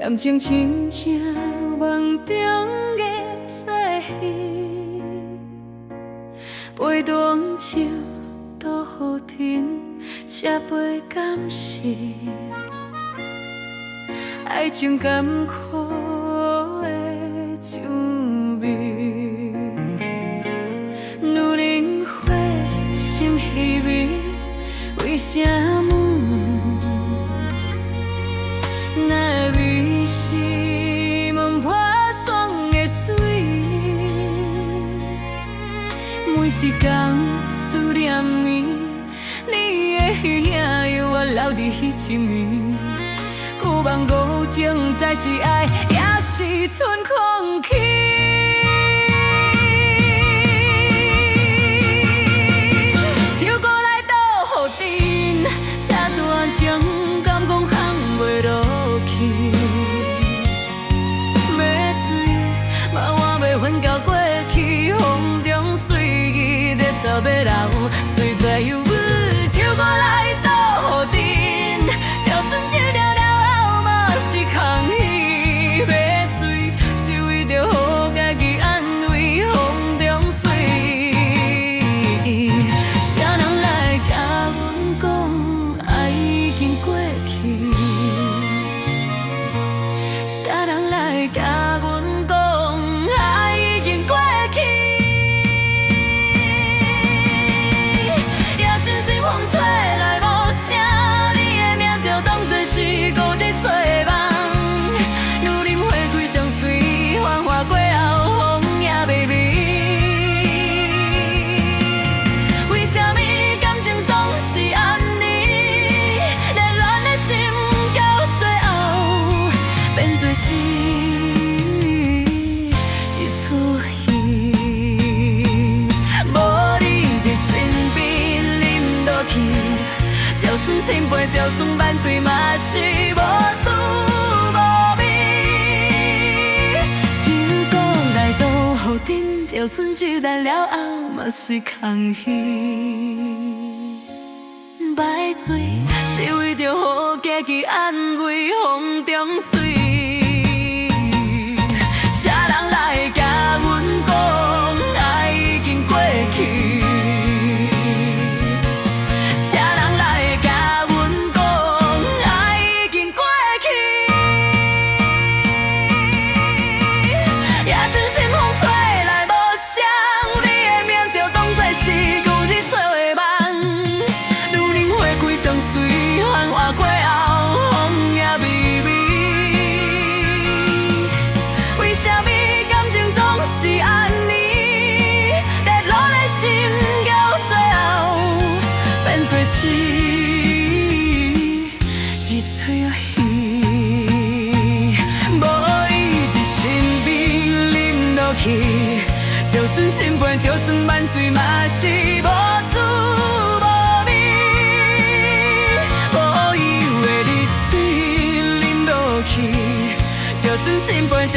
感情亲像梦中的做戏，陪长树渡雨天，才袂甘时。爱情甘苦的滋味，女人花心稀微，为什么？那味是门破霜的水，每一天思念你，你的影犹我留伫彼一暝。有梦无情，才是爱，也是剩空气。唱歌来倒雨阵，这段情敢讲放袂落去。要水嘛换袂还到过去，风中随意在走要流，随在犹豫。唱歌来倒雨阵，就算一条。是空虚，要水是为着予家己安慰，风中随意。啥人来甲阮讲，爱已经过去？啥人来甲阮讲，爱已经过去？也深深风吹来无声，你的名就当作是故日做梦。千杯就算万醉嘛是无滋无味，唱歌来倒雨阵，就算一日了后嘛是空虚。歹水是为着予家己安慰，风中随意。啥人来甲阮讲，爱已经过去？就算千杯，就算万醉，嘛是无滋无味。无意的日子淋落去，就算千杯，就